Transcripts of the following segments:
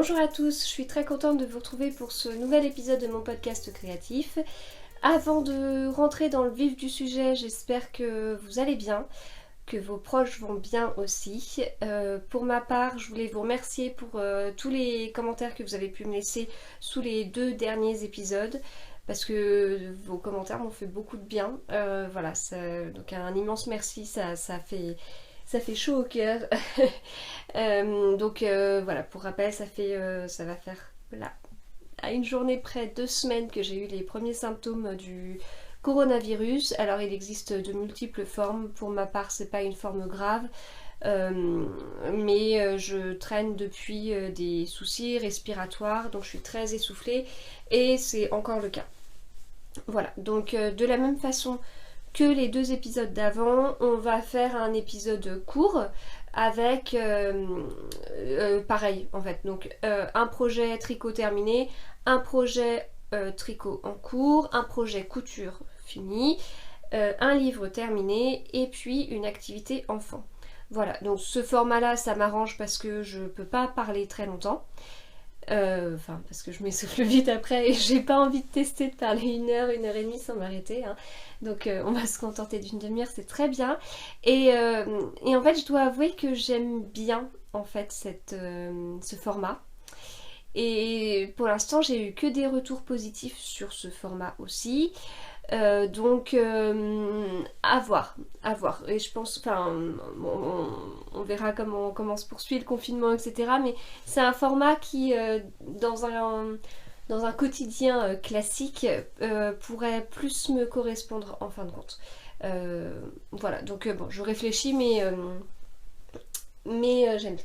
Bonjour à tous, je suis très contente de vous retrouver pour ce nouvel épisode de mon podcast créatif. Avant de rentrer dans le vif du sujet, j'espère que vous allez bien, que vos proches vont bien aussi. Pour ma part, je voulais vous remercier pour tous les commentaires que vous avez pu me laisser sous les 2 derniers épisodes, parce que vos commentaires m'ont fait beaucoup de bien. Voilà, donc un immense merci, ça fait chaud au cœur. Voilà, pour rappel, ça va faire là, à une journée près 2 semaines que j'ai eu les premiers symptômes du coronavirus. Alors il existe de multiples formes, pour ma part c'est pas une forme grave, mais je traîne depuis des soucis respiratoires, donc je suis très essoufflée et c'est encore le cas. Voilà, donc de la même façon que les 2 épisodes d'avant, on va faire un épisode court avec pareil en fait, donc un projet tricot terminé, un projet tricot en cours, un projet couture fini, un livre terminé et puis une activité enfant. Voilà, donc ce format là ça m'arrange parce que je peux pas parler très longtemps. Parce que je m'essouffle vite après et j'ai pas envie de tester de parler 1 heure et demie sans m'arrêter, hein. Donc on va se contenter d'une demi-heure, c'est très bien. Et en fait je dois avouer que j'aime bien en fait ce format. Et pour l'instant j'ai eu que des retours positifs sur ce format aussi. À voir. Et je pense, on verra comment se poursuit le confinement, etc. Mais c'est un format qui, dans un quotidien classique, pourrait plus me correspondre en fin de compte. Voilà, donc bon, je réfléchis, mais j'aime bien.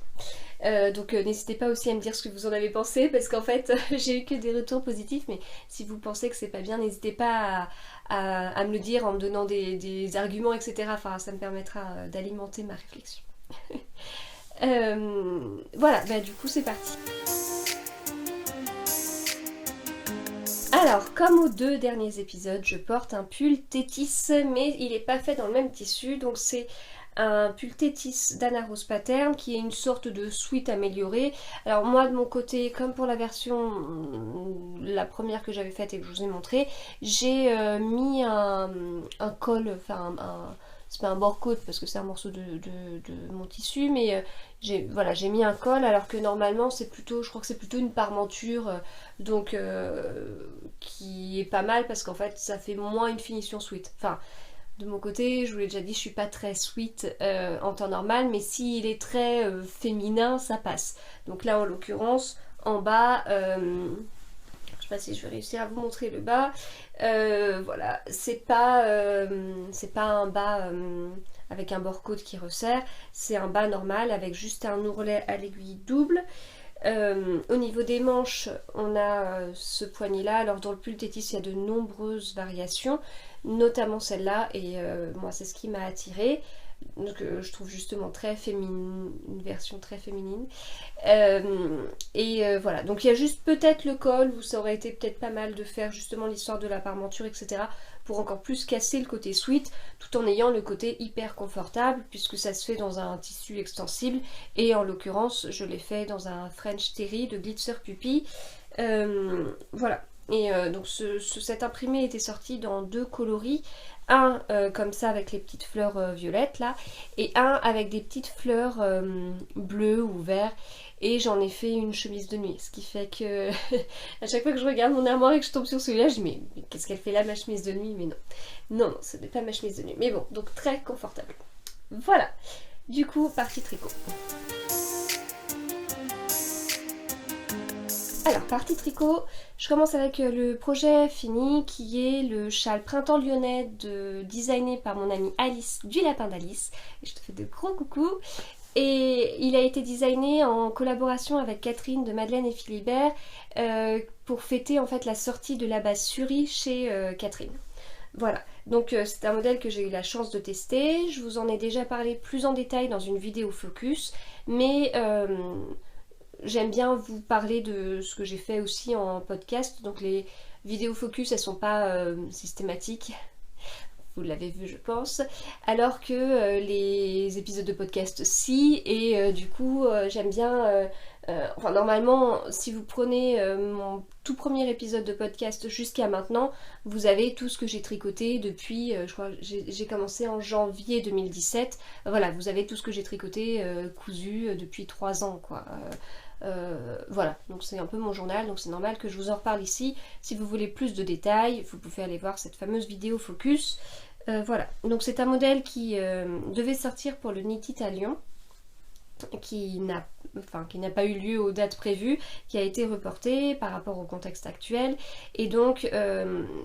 N'hésitez pas aussi à me dire ce que vous en avez pensé, parce qu'en fait j'ai eu que des retours positifs, mais si vous pensez que c'est pas bien, n'hésitez pas à me le dire en me donnant des arguments, etc. Enfin, ça me permettra d'alimenter ma réflexion. Voilà, du coup c'est parti. Alors, comme aux 2 derniers épisodes, je porte un pull Tétis, mais il n'est pas fait dans le même tissu, donc c'est un pull Tétis d'Anna Rose Pattern qui est une sorte de sweat amélioré. Alors moi de mon côté, comme pour la version la première que j'avais faite et que je vous ai montré, j'ai mis un col, c'est pas un bord-côte parce que c'est un morceau de mon tissu, mais j'ai mis un col, alors que normalement c'est plutôt, je crois que c'est plutôt une parmenture, donc qui est pas mal parce qu'en fait ça fait moins une finition sweat. Enfin, de mon côté, je vous l'ai déjà dit, je suis pas très sweet en temps normal, mais s'il est très féminin, ça passe. Donc là, en l'occurrence, en bas, je sais pas si je vais réussir à vous montrer le bas. Voilà, c'est pas un bas avec un bord-côte qui resserre, c'est un bas normal avec juste un ourlet à l'aiguille double. Au niveau des manches, on a ce poignet là. Alors dans le pull Tétis il y a de nombreuses variations, notamment celle-là, et moi c'est ce qui m'a attirée. Donc je trouve justement très féminine, une version très féminine. Voilà, donc il y a juste peut-être le col où ça aurait été peut-être pas mal de faire justement l'histoire de la parmenture, etc. pour encore plus casser le côté sweat tout en ayant le côté hyper confortable, puisque ça se fait dans un tissu extensible, et en l'occurrence je l'ai fait dans un French Terry de Glitzer Puppy. Voilà. Et donc cet imprimé était sorti dans 2 coloris, un comme ça avec les petites fleurs violettes là, et un avec des petites fleurs bleues ou verts, et j'en ai fait une chemise de nuit, ce qui fait que à chaque fois que je regarde mon armoire et que je tombe sur celui-là, je dis mais qu'est-ce qu'elle fait là, ma chemise de nuit? Mais non, ce n'est pas ma chemise de nuit, mais bon, donc très confortable. Voilà, du coup partie tricot. Alors, partie tricot, je commence avec le projet fini qui est le châle Printemps Lyonnais designé par mon amie Alice du Lapin d'Alice. Et je te fais de gros coucou. Et il a été designé en collaboration avec Catherine de Madeleine et Philibert pour fêter en fait la sortie de la base Suri chez Catherine. Voilà, donc c'est un modèle que j'ai eu la chance de tester. Je vous en ai déjà parlé plus en détail dans une vidéo focus, mais j'aime bien vous parler de ce que j'ai fait aussi en podcast. Donc les vidéos focus, elles sont pas systématiques, vous l'avez vu je pense, alors que les épisodes de podcast si, et du coup j'aime bien Enfin normalement, si vous prenez mon tout premier épisode de podcast jusqu'à maintenant, vous avez tout ce que j'ai tricoté depuis, je crois, j'ai commencé en janvier 2017. Voilà, vous avez tout ce que j'ai tricoté, cousu depuis 3 ans, quoi. Voilà, donc c'est un peu mon journal, donc c'est normal que je vous en reparle ici. Si vous voulez plus de détails, vous pouvez aller voir cette fameuse vidéo focus. Voilà, donc c'est un modèle qui devait sortir pour le Knit It à Lyon, qui n'a pas eu lieu aux dates prévues, qui a été reporté par rapport au contexte actuel. Et donc,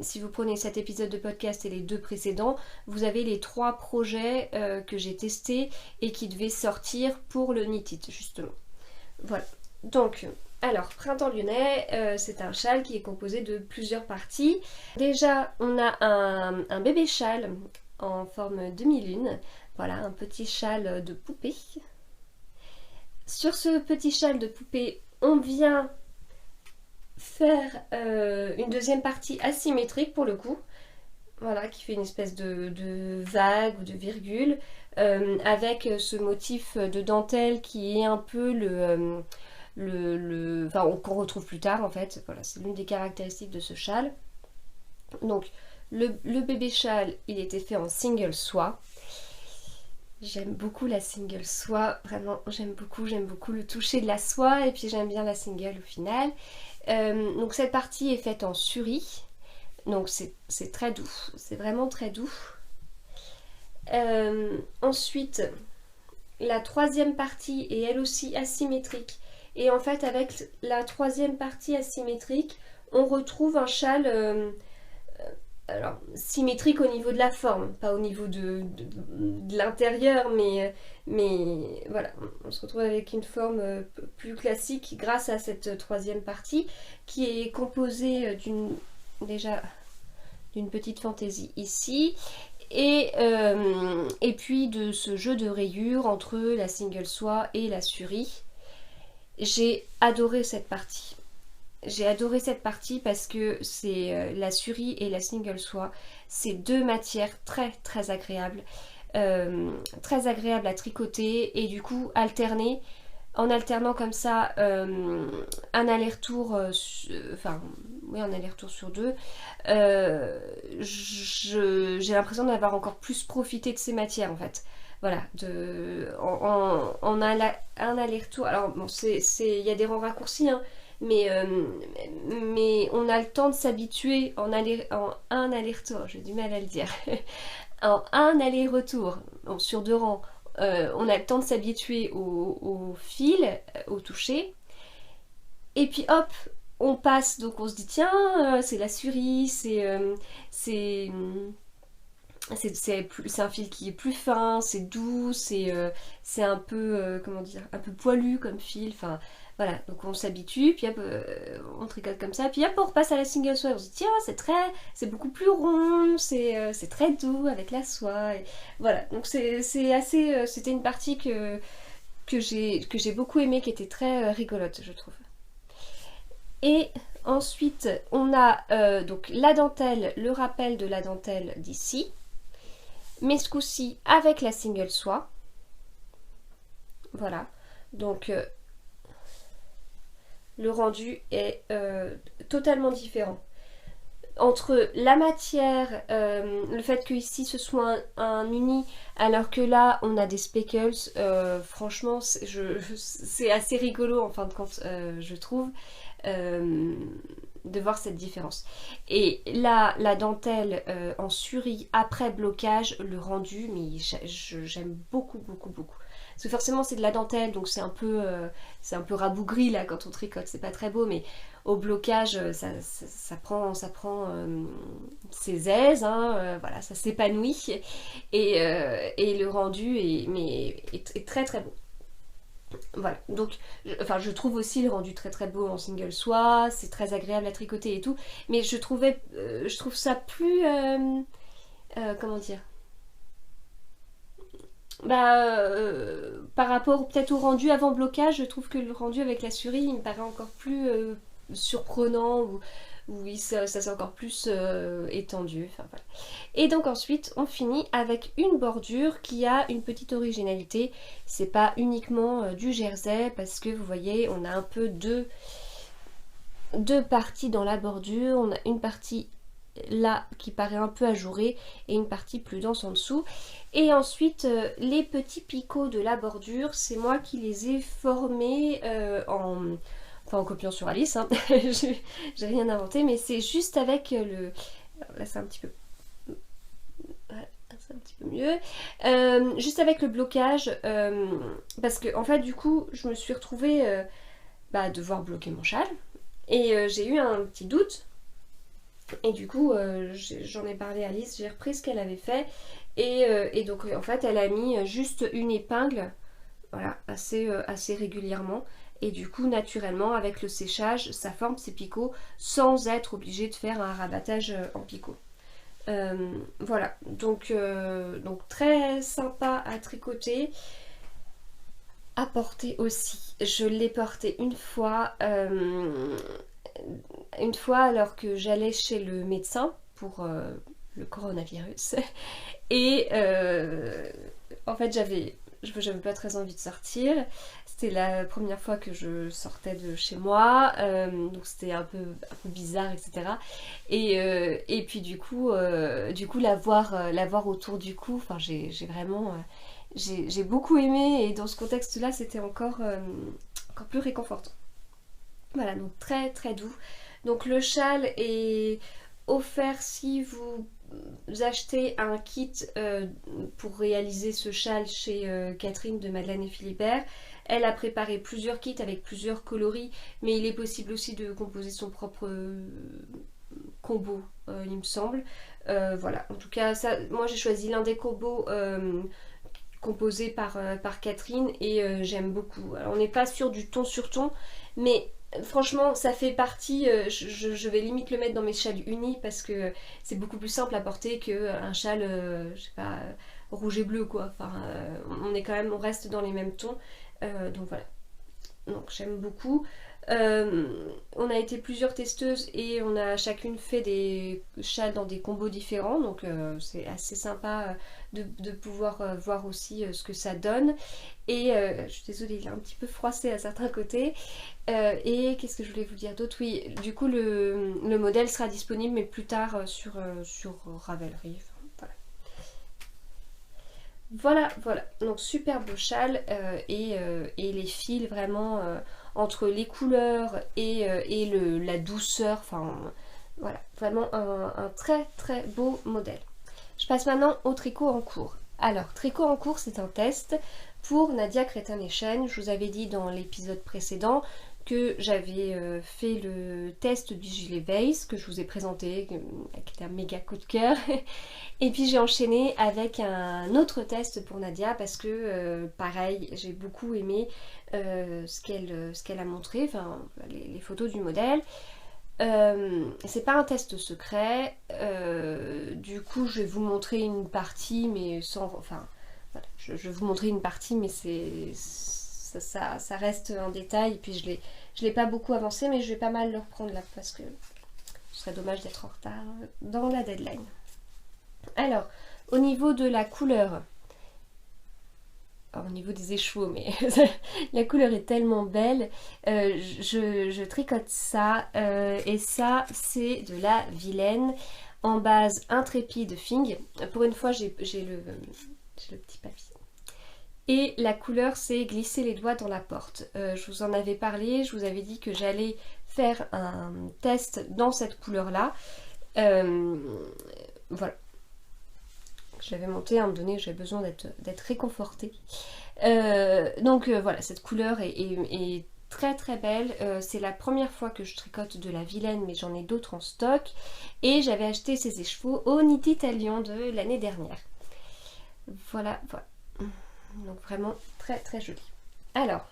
si vous prenez cet épisode de podcast et les 2 précédents, vous avez les 3 projets que j'ai testés et qui devaient sortir pour le Knit It, justement. Voilà. Donc, alors, Printemps Lyonnais, c'est un châle qui est composé de plusieurs parties. Déjà, on a un bébé châle en forme demi-lune. Voilà, un petit châle de poupée. Sur ce petit châle de poupée, on vient faire une deuxième partie asymétrique pour le coup. Voilà, qui fait une espèce de vague ou de virgule, avec ce motif de dentelle qui est un peu enfin, qu'on retrouve plus tard en fait. Voilà, c'est l'une des caractéristiques de ce châle. Donc, le bébé châle, il était fait en single soie. J'aime beaucoup la single soie, vraiment j'aime beaucoup le toucher de la soie et puis j'aime bien la single au final. Donc cette partie est faite en suri, donc c'est très doux, c'est vraiment très doux. Ensuite, la troisième partie est elle aussi asymétrique et en fait avec la troisième partie asymétrique, on retrouve un châle alors, symétrique au niveau de la forme, pas au niveau de l'intérieur, mais voilà, on se retrouve avec une forme plus classique grâce à cette troisième partie qui est composée déjà d'une petite fantaisie ici et puis de ce jeu de rayures entre la single soie et la suri. J'ai adoré cette partie. J'ai adoré cette partie parce que c'est la suri et la single soie, c'est 2 matières très très agréables à tricoter et du coup alterner, en alternant comme ça un aller-retour, un aller-retour sur 2, j'ai l'impression d'avoir encore plus profité de ces matières en fait. Voilà, on a un aller-retour, alors bon, il y a des rangs raccourcis, hein, mais on a le temps de s'habituer en un aller-retour, j'ai du mal à le dire, en un aller-retour, bon, sur 2 rangs, on a le temps de s'habituer au fil, au toucher, et puis hop, on passe, donc on se dit tiens, c'est la suri, c'est un fil qui est plus fin, c'est doux, c'est un peu, comment dire, un peu poilu comme fil, enfin voilà, donc on s'habitue, puis hop, on tricote comme ça, puis hop, on repasse à la single soie, on se dit tiens, c'est beaucoup plus rond, c'est très doux avec la soie, et voilà, donc c'est assez, c'était une partie que j'ai beaucoup aimée, qui était très rigolote, je trouve. Et ensuite, on a donc la dentelle, le rappel de la dentelle d'ici, mais ce coup-ci avec la single soie. Voilà, donc le rendu est totalement différent. Entre la matière, le fait que ici ce soit un uni, alors que là on a des speckles, franchement c'est assez rigolo en fin de compte, je trouve, de voir cette différence. Et là, la dentelle en suri après blocage, le rendu, mais j'aime beaucoup, beaucoup, beaucoup. Parce que forcément c'est de la dentelle, donc c'est un peu rabougri là quand on tricote, c'est pas très beau, mais au blocage ça prend ses aises, hein, voilà, ça s'épanouit, et le rendu est très très beau. Voilà, donc je trouve aussi le rendu très très beau en single soie, c'est très agréable à tricoter et tout, mais je trouve ça plus comment dire, par rapport peut-être au rendu avant blocage, je trouve que le rendu avec la suri il me paraît encore plus surprenant, oui, ça s'est encore plus étendu. Enfin, voilà. Et donc ensuite, on finit avec une bordure qui a une petite originalité. C'est pas uniquement du jersey parce que vous voyez, on a un peu deux parties dans la bordure. On a une partie là qui paraît un peu ajourée et une partie plus dense en dessous. Et ensuite, les petits picots de la bordure, c'est moi qui les ai formés en copiant sur Alice, hein. J'ai rien inventé, mais c'est juste avec le... Alors là, c'est un petit peu... Voilà, c'est un petit peu mieux. Juste avec le blocage, parce que en fait, du coup, je me suis retrouvée à devoir bloquer mon châle. Et j'ai eu un petit doute. Et du coup, j'en ai parlé à Alice, j'ai repris ce qu'elle avait fait. Et donc, en fait, elle a mis juste une épingle, voilà, assez régulièrement. Et du coup, naturellement, avec le séchage, ça forme ses picots sans être obligé de faire un rabattage en picot. Voilà, donc très sympa à tricoter. À porter aussi. Je l'ai porté une fois alors que j'allais chez le médecin pour le coronavirus. Et en fait, j'avais pas très envie de sortir. C'était la première fois que je sortais de chez moi, donc c'était un peu bizarre, etc. Et puis du coup l'avoir autour du cou, enfin j'ai vraiment j'ai beaucoup aimé, et dans ce contexte-là, c'était encore plus réconfortant. Voilà, donc très très doux. Donc le châle est offert si vous achetez un kit pour réaliser ce châle chez Catherine de Madeleine et Philibert. Elle a préparé plusieurs kits avec plusieurs coloris, mais il est possible aussi de composer son propre combo, il me semble. Voilà, en tout cas, ça, moi j'ai choisi l'un des combos composé par Catherine, et j'aime beaucoup. Alors on n'est pas sur du ton sur ton, mais franchement ça fait partie, je vais limite le mettre dans mes châles unis parce que c'est beaucoup plus simple à porter qu'un châle, je sais pas, rouge et bleu quoi. Enfin, on reste dans les mêmes tons, donc voilà. Donc j'aime beaucoup. On a été plusieurs testeuses et on a chacune fait des châles dans des combos différents, donc c'est assez sympa de pouvoir voir aussi ce que ça donne. Et je suis désolée, il est un petit peu froissé à certains côtés. Et qu'est-ce que je voulais vous dire d'autre? Oui, du coup le modèle sera disponible, mais plus tard sur Ravelry. Enfin, voilà, donc super beau châle, et les fils vraiment entre les couleurs et la douceur, enfin voilà, vraiment un très très beau modèle. Je passe maintenant au tricot en cours. Alors, tricot en cours, c'est un test pour Nadia Crétin-Lechen. Je vous avais dit dans l'épisode précédent que j'avais fait le test du gilet base que je vous ai présenté, qui était un méga coup de cœur. Et puis j'ai enchaîné avec un autre test pour Nadia parce que pareil, j'ai beaucoup aimé ce qu'elle a montré, enfin les photos du modèle. C'est pas un test secret, du coup je vais vous montrer une partie, mais sans... Enfin, voilà, je vais vous montrer une partie, mais ça reste un détail, et puis je l'ai pas beaucoup avancé, mais je vais pas mal le reprendre là, parce que ce serait dommage d'être en retard dans la deadline. Alors, au niveau de la couleur, au niveau des écheveaux, mais la couleur est tellement belle, je tricote ça, et ça c'est de la Vilaine en base intrépide Fing. Pour une fois j'ai le petit papier. Et la couleur c'est glisser les doigts dans la porte. Je vous en avais parlé, je vous avais dit que j'allais faire un test dans cette couleur là. Voilà. J'avais monté à un moment donné, j'avais besoin d'être réconfortée. Donc voilà, cette couleur est très très belle. C'est la première fois que je tricote de la Vilaine, mais j'en ai d'autres en stock. Et j'avais acheté ces écheveaux au Knit Italian de l'année dernière. Voilà. Donc vraiment très très joli. Alors,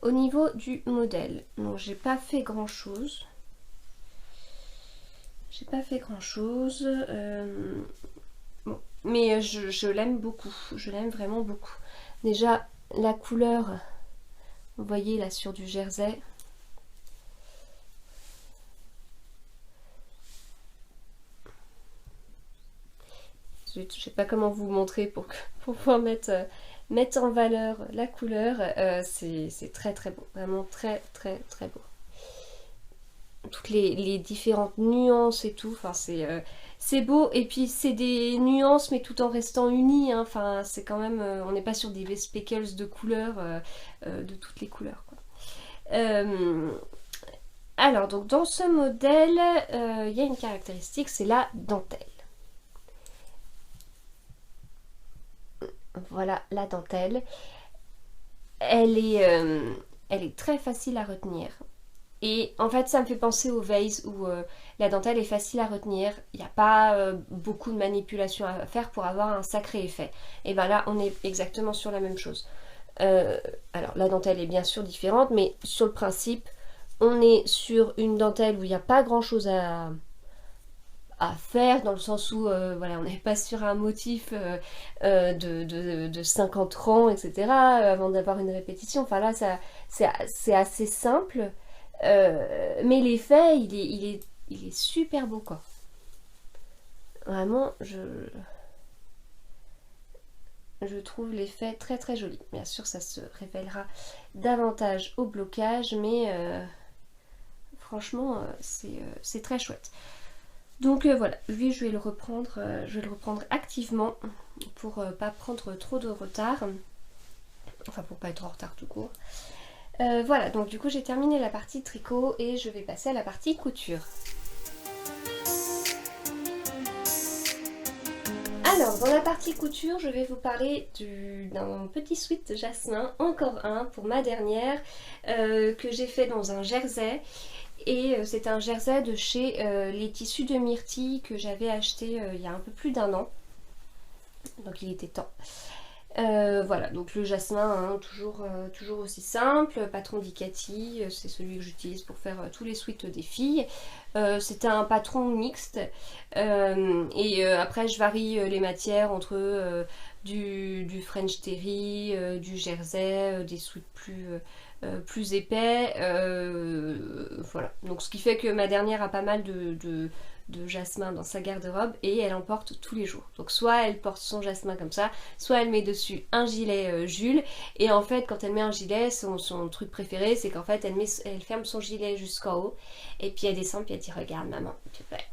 au niveau du modèle, bon, j'ai pas fait grand chose. Bon, mais je l'aime beaucoup, je l'aime vraiment beaucoup. Déjà, la couleur, vous voyez là sur du jersey, zut, je sais pas comment vous montrer pour pouvoir mettre en valeur la couleur. C'est très très beau, vraiment très très très beau. Toutes les différentes nuances et tout, enfin c'est beau, et puis c'est des nuances mais tout en restant unis, hein. Enfin c'est quand même, on n'est pas sur des speckles de couleurs, de toutes les couleurs, quoi. Alors donc dans ce modèle, il y a une caractéristique, c'est la dentelle. Voilà la dentelle. Elle est très facile à retenir. Et en fait, ça me fait penser au vase où la dentelle est facile à retenir. Il n'y a pas beaucoup de manipulation à faire pour avoir un sacré effet. Et bien là, on est exactement sur la même chose. Alors, la dentelle est bien sûr différente, mais sur le principe, on est sur une dentelle où il n'y a pas grand-chose à faire, dans le sens où voilà, on n'est pas sur un motif de 50 rangs, etc. Avant d'avoir une répétition. Enfin là, c'est assez simple. Mais l'effet, il est super beau, quoi. Vraiment, je trouve l'effet très très joli. Bien sûr, ça se révélera davantage au blocage, mais franchement, c'est très chouette. Donc voilà, lui, je vais le reprendre activement pour pas prendre trop de retard. Enfin, pour pas être en retard tout court. Voilà, donc du coup j'ai terminé la partie tricot et je vais passer à la partie couture. Alors, dans la partie couture, je vais vous parler d'un petit sweat jasmin, encore un pour ma dernière, que j'ai fait dans un jersey. Et c'est un jersey de chez les tissus de Myrtille que j'avais acheté il y a un peu plus d'1 an. Donc il était temps. Voilà, donc le jasmin, hein, toujours aussi simple, patron d'Icati, c'est celui que j'utilise pour faire tous les sweats des filles. C'était un patron mixte, et après je varie les matières entre du French Terry, du jersey, des sweats plus épais, voilà. Donc ce qui fait que ma dernière a pas mal de jasmin dans sa garde-robe et elle en porte tous les jours. Donc soit elle porte son jasmin comme ça, soit elle met dessus un gilet Jules, et en fait quand elle met un gilet, son truc préféré c'est qu'en fait elle ferme son gilet jusqu'en haut et puis elle descend puis elle dit regarde maman,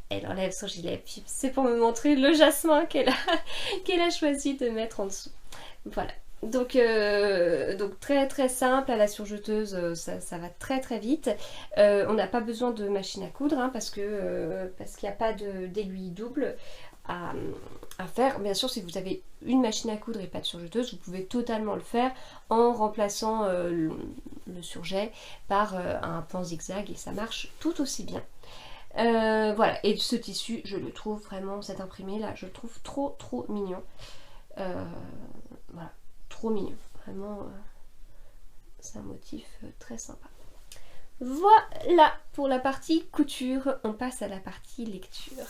elle enlève son gilet, puis c'est pour me montrer le jasmin qu'elle a choisi de mettre en dessous. Voilà. Donc très très simple, à la surjeteuse, ça va très très vite. On n'a pas besoin de machine à coudre, hein, parce qu'il n'y a pas d'aiguille double à faire. Bien sûr, si vous avez une machine à coudre et pas de surjeteuse, vous pouvez totalement le faire en remplaçant le surjet par un pan zigzag et ça marche tout aussi bien. Voilà, et ce tissu, je le trouve vraiment, cet imprimé là, je le trouve trop mignon. Voilà. Trop mignon, vraiment c'est un motif très sympa. Voilà pour la partie couture, on passe à la partie lecture.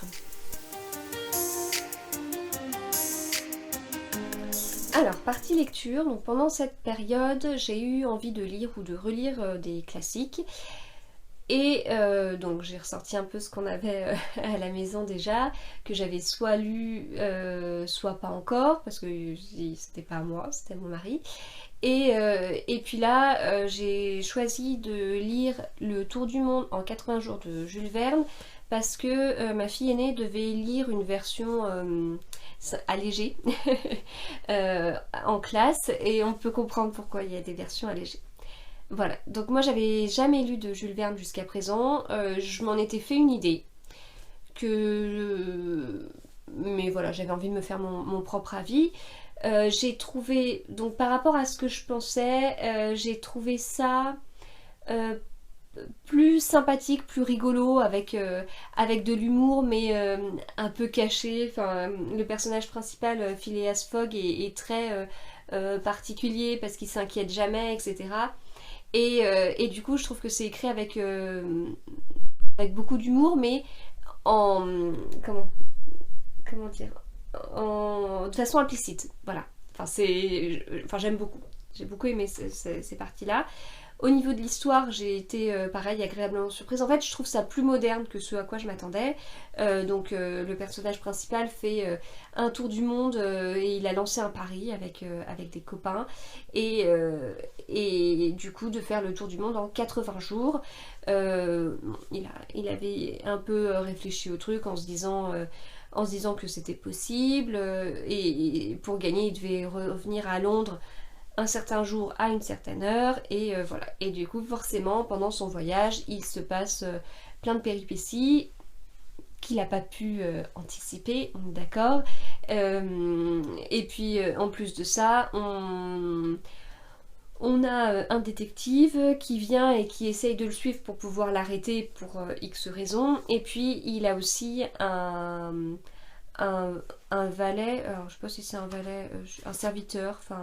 Alors, partie lecture, donc pendant cette période j'ai eu envie de lire ou de relire des classiques. Et donc j'ai ressorti un peu ce qu'on avait à la maison déjà, que j'avais soit lu, soit pas encore, parce que c'était pas moi, c'était mon mari. Et puis là, j'ai choisi de lire Le Tour du Monde en 80 jours de Jules Verne, parce que ma fille aînée devait lire une version allégée en classe, et on peut comprendre pourquoi il y a des versions allégées. Voilà, donc moi j'avais jamais lu de Jules Verne jusqu'à présent, je m'en étais fait une idée, mais voilà, j'avais envie de me faire mon propre avis. J'ai trouvé, donc par rapport à ce que je pensais, j'ai trouvé ça plus sympathique, plus rigolo, avec de l'humour, mais un peu caché. Enfin, le personnage principal, Phileas Fogg, est très particulier parce qu'il s'inquiète jamais, etc. Et du coup, je trouve que c'est écrit avec beaucoup d'humour, mais en... Comment dire, de façon implicite. Voilà. Enfin, j'aime beaucoup. J'ai beaucoup aimé ces parties-là. Au niveau de l'histoire, j'ai été pareil agréablement surprise. En fait, je trouve ça plus moderne que ce à quoi je m'attendais. Le personnage principal fait un tour du monde et il a lancé un pari avec des copains et du coup de faire le tour du monde en 80 jours. Il avait un peu réfléchi au truc en se disant que c'était possible et pour gagner il devait revenir à Londres un certain jour à une certaine heure et voilà. Et du coup forcément pendant son voyage il se passe plein de péripéties qu'il n'a pas pu anticiper, on est d'accord. Et puis en plus de ça, on a un détective qui vient et qui essaye de le suivre pour pouvoir l'arrêter pour X raisons. Et puis il a aussi un valet, alors je sais pas si c'est un valet, un serviteur, enfin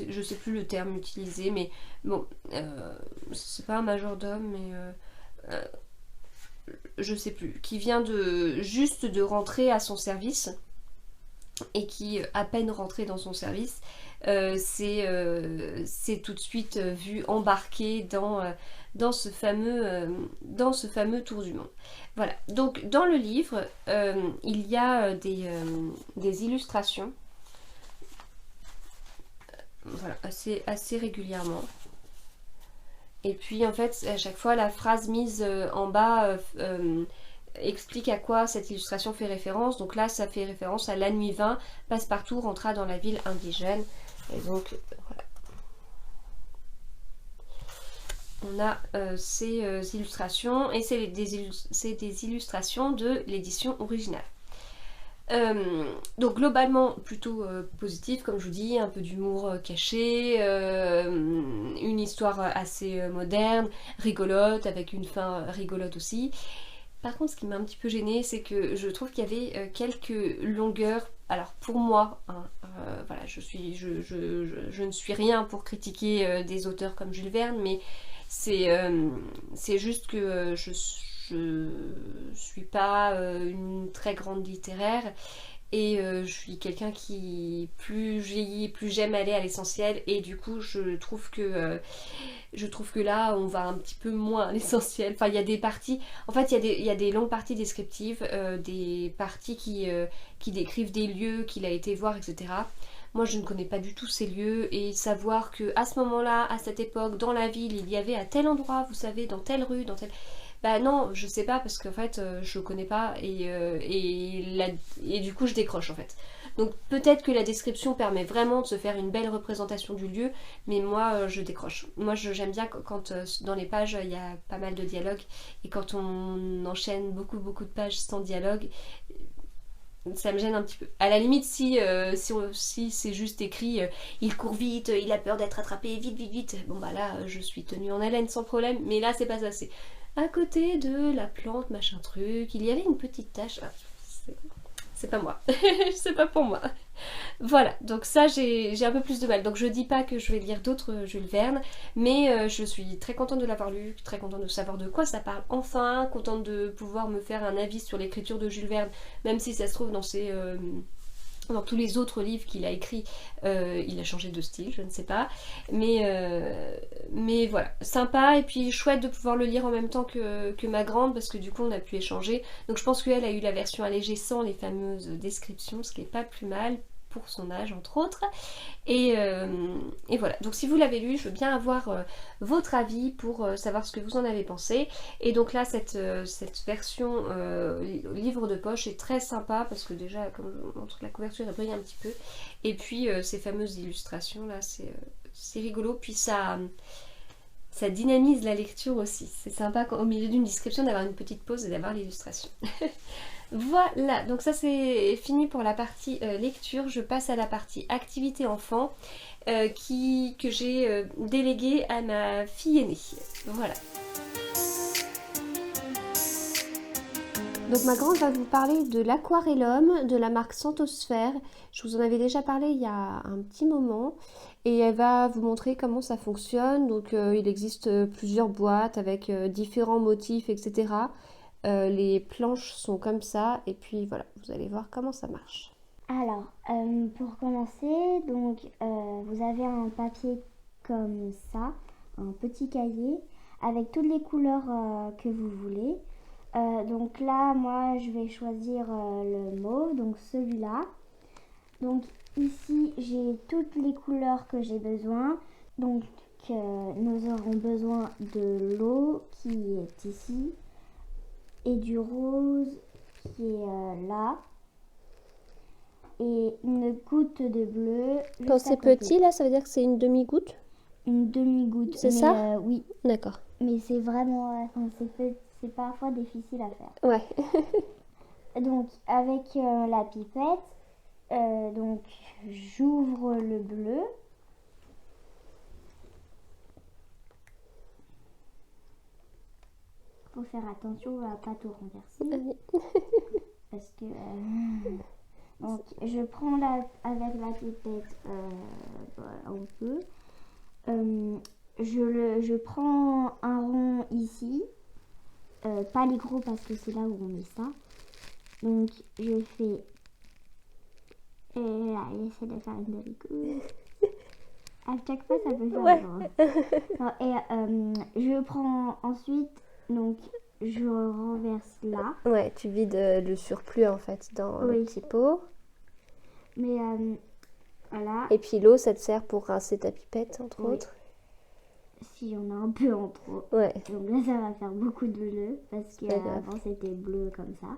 je sais plus le terme utilisé, mais bon, c'est pas un majordome, mais je sais plus, qui vient juste de rentrer à son service et qui, à peine rentré dans son service, c'est tout de suite vu embarqué dans ce fameux tour du monde. Voilà, donc dans le livre, il y a des illustrations, voilà, assez régulièrement. Et puis en fait, à chaque fois, la phrase mise en bas explique à quoi cette illustration fait référence. Donc là, ça fait référence à la nuit 20, Passepartout rentra dans la ville indigène. Et donc, voilà. On a ces illustrations, et c'est des illustrations de l'édition originale. Donc globalement plutôt positif, comme je vous dis, un peu d'humour caché, une histoire assez moderne, rigolote, avec une fin rigolote aussi. Par contre, ce qui m'a un petit peu gênée, c'est que je trouve qu'il y avait quelques longueurs. Alors pour moi, hein, voilà, je ne suis rien pour critiquer des auteurs comme Jules Verne, mais c'est juste que je suis pas une très grande littéraire et je suis quelqu'un qui, plus je vieillis, plus j'aime aller à l'essentiel, et du coup je trouve que là on va un petit peu moins à l'essentiel. Enfin, il y a des parties, en fait il y a des longues parties descriptives, des parties qui décrivent des lieux qu'il a été voir, etc. Moi, je ne connais pas du tout ces lieux, et savoir que à ce moment-là, à cette époque, dans la ville, il y avait à tel endroit, vous savez, dans telle rue, dans telle... Bah non, je sais pas, parce qu'en fait, je connais pas, et du coup, je décroche, en fait. Donc peut-être que la description permet vraiment de se faire une belle représentation du lieu, mais moi, je décroche. Moi, j'aime bien quand dans les pages, il y a pas mal de dialogues, et quand on enchaîne beaucoup de pages sans dialogue, ça me gêne un petit peu. À la limite, si c'est juste écrit il court vite, il a peur d'être attrapé, vite, bon bah là je suis tenue en haleine sans problème, mais là c'est pas ça, c'est à côté de la plante, machin truc, il y avait une petite tache. Ah, c'est pas moi, c'est pas pour moi. Voilà, donc ça j'ai un peu plus de mal. Donc je dis pas que je vais lire d'autres Jules Verne, mais je suis très contente de l'avoir lu, très contente de savoir de quoi ça parle enfin, contente de pouvoir me faire un avis sur l'écriture de Jules Verne, même si ça se trouve dans tous les autres livres qu'il a écrits, il a changé de style, je ne sais pas. Mais voilà, sympa, et puis chouette de pouvoir le lire en même temps que ma grande, parce que du coup on a pu échanger. Donc je pense qu'elle a eu la version allégée sans les fameuses descriptions, ce qui est pas plus mal pour son âge entre autres. Et voilà, donc si vous l'avez lu, je veux bien avoir votre avis pour savoir ce que vous en avez pensé. Et donc là, cette version livre de poche est très sympa, parce que déjà, comme je vous montre, la couverture elle brille un petit peu. Et puis ces fameuses illustrations là, c'est rigolo. Puis ça dynamise la lecture aussi. C'est sympa au milieu d'une description d'avoir une petite pause et d'avoir l'illustration. Voilà, donc ça c'est fini pour la partie lecture. Je passe à la partie activité enfant que j'ai déléguée à ma fille aînée. Voilà. Donc ma grande va vous parler de l'aquarellum de la marque Santosphère. Je vous en avais déjà parlé il y a un petit moment, et elle va vous montrer comment ça fonctionne. Donc il existe plusieurs boîtes avec différents motifs, etc. Les planches sont comme ça, et puis voilà, vous allez voir comment ça marche. Alors, pour commencer, donc vous avez un papier comme ça. un petit cahier avec toutes les couleurs que vous voulez. Donc là, moi, je vais choisir le mauve, donc celui-là. Donc ici, j'ai toutes les couleurs que j'ai besoin. Donc nous aurons besoin de l'eau qui est ici et du rose qui est là. Et une goutte de bleu. Quand c'est petit, là, ça veut dire que c'est une demi-goutte? Une demi-goutte. C'est ça? Oui. D'accord. Mais c'est vraiment... c'est parfois difficile à faire. Ouais. Donc, avec la pipette, donc j'ouvre le bleu. Faut faire attention à pas tout renverser. Parce que... donc, je prends avec la pipette un peu. Je prends un rond ici. Pas les gros parce que c'est là où on met ça. Donc, je fais... Et là, j'essaie de faire une demi-goutte. À chaque fois, ça peut faire genre. Et je prends ensuite, donc je renverse là. Ouais, tu vides le surplus en fait dans le petit pot. Mais voilà. Et puis l'eau, ça te sert pour rincer ta pipette, entre autres. Si j'en ai un peu en trop. Ouais. Donc là, ça va faire beaucoup de bleu parce qu'avant c'était bleu comme ça.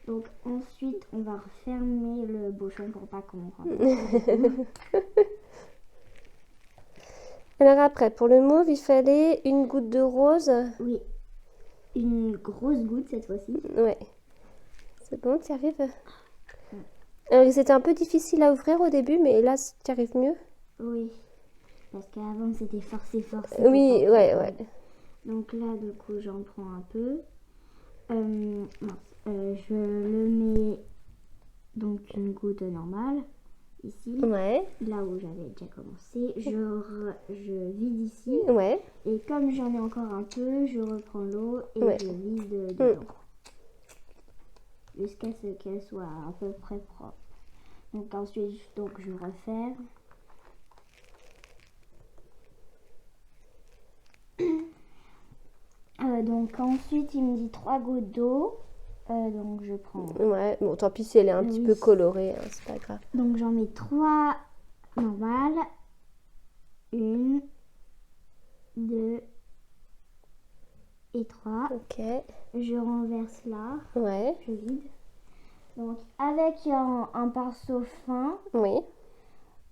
Donc ensuite, on va refermer le bouchon pour pas qu'on rentre. Alors après, pour le mauve, il fallait une goutte de rose. Oui, une grosse goutte cette fois-ci. Ouais. C'est bon, tu y arrives? C'était un peu difficile à ouvrir au début, mais là, tu arrives mieux? Oui, parce qu'avant c'était forcé. Oui, ouais. Donc là, du coup, j'en prends un peu. Je le mets donc une goutte normale ici. Ouais. Là où j'avais déjà commencé, je vide ici. Ouais. Et comme j'en ai encore un peu, je reprends l'eau et je vide dedans. Jusqu'à ce qu'elle soit à peu près propre. Donc ensuite, je referme. Donc ensuite, il me dit 3 gouttes d'eau. Donc je prends... Ouais, bon, tant pis si elle est un petit peu colorée, hein, c'est pas grave. Donc j'en mets 3 normales. 1, 2 et 3. Ok. Je renverse là. Ouais. Je vide. Donc avec un pinceau fin. Oui.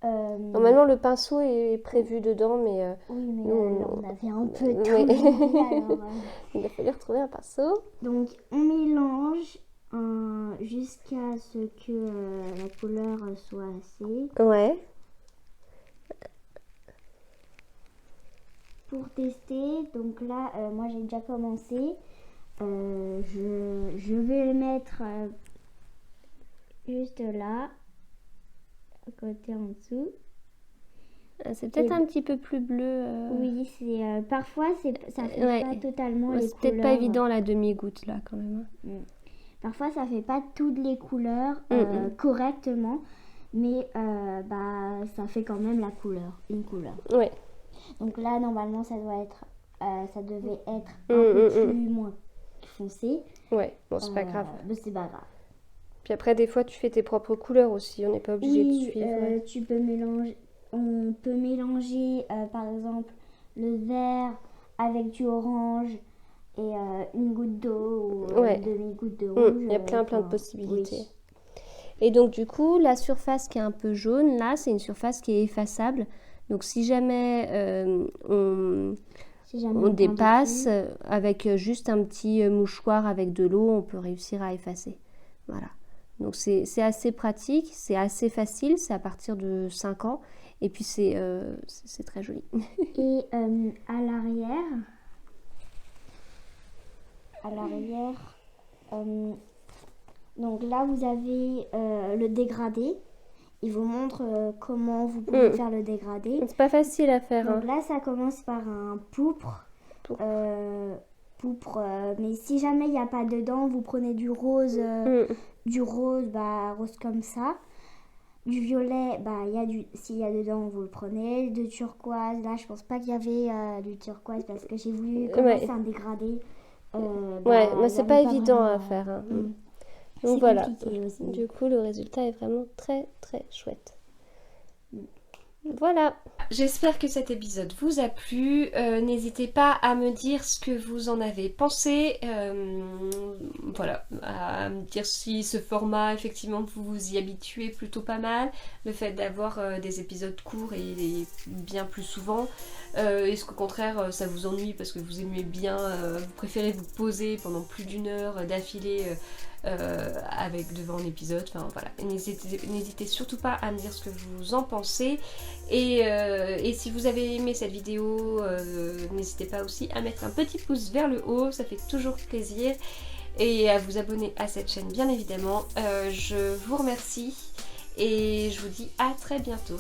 Normalement, le pinceau est prévu dedans, mais... oui, mais on avait un peu trop vide, alors... Il a fallu retrouver un pinceau. Donc, on mélange jusqu'à ce que la couleur soit assez. Ouais. Pour tester, donc là, moi j'ai déjà commencé. Je vais le mettre juste là. Côté en dessous. C'est peut-être un petit peu plus bleu. Oui, c'est parfois ça fait pas totalement les couleurs. C'est peut-être pas évident la demi-goutte là quand même. Parfois ça fait pas toutes les couleurs correctement, mais ça fait quand même une couleur. Ouais. Donc là normalement ça devait être un peu plus moins foncé. Ouais, bon c'est pas grave. Mais c'est pas grave. Puis après, des fois, tu fais tes propres couleurs aussi. On n'est pas obligé de suivre. Tu peux mélanger. On peut mélanger, par exemple, le vert avec du orange et une goutte d'eau ou une demi-goutte de rouge. Il y a plein de possibilités. Oui. Et donc, du coup, la surface qui est un peu jaune, là, c'est une surface qui est effaçable. Donc, si jamais on dépasse, avec juste un petit mouchoir avec de l'eau, on peut réussir à effacer. Voilà. Donc c'est assez pratique, c'est assez facile, c'est à partir de 5 ans et puis c'est très joli. Et à l'arrière, donc là vous avez le dégradé. Il vous montre comment vous pouvez faire le dégradé. C'est pas facile à faire. Donc là ça commence par un pourpre. Mais si jamais il n'y a pas dedans, vous prenez du rose, rose comme ça. Du violet, bah s'il y a dedans, vous le prenez. De turquoise, là je pense pas qu'il y avait du turquoise parce que j'ai voulu commencer un dégradé. Ouais, mais Il y c'est avait pas pas évident vraiment, à faire. Hein. Donc c'est voilà, compliqué aussi. du coup le résultat est vraiment très très chouette. Voilà, j'espère que cet épisode vous a plu. N'hésitez pas à me dire ce que vous en avez pensé. Voilà, à me dire si ce format, effectivement, vous vous y habituez plutôt pas mal. Le fait d'avoir des épisodes courts et bien plus souvent. Est-ce qu'au contraire, ça vous ennuie parce que vous aimez bien, vous préférez vous poser pendant plus d'une heure d'affilée avec devant un épisode. Enfin voilà, n'hésitez surtout pas à me dire ce que vous en pensez. Et si vous avez aimé cette vidéo, n'hésitez pas aussi à mettre un petit pouce vers le haut, ça fait toujours plaisir. Et à vous abonner à cette chaîne bien évidemment. Je vous remercie et je vous dis à très bientôt.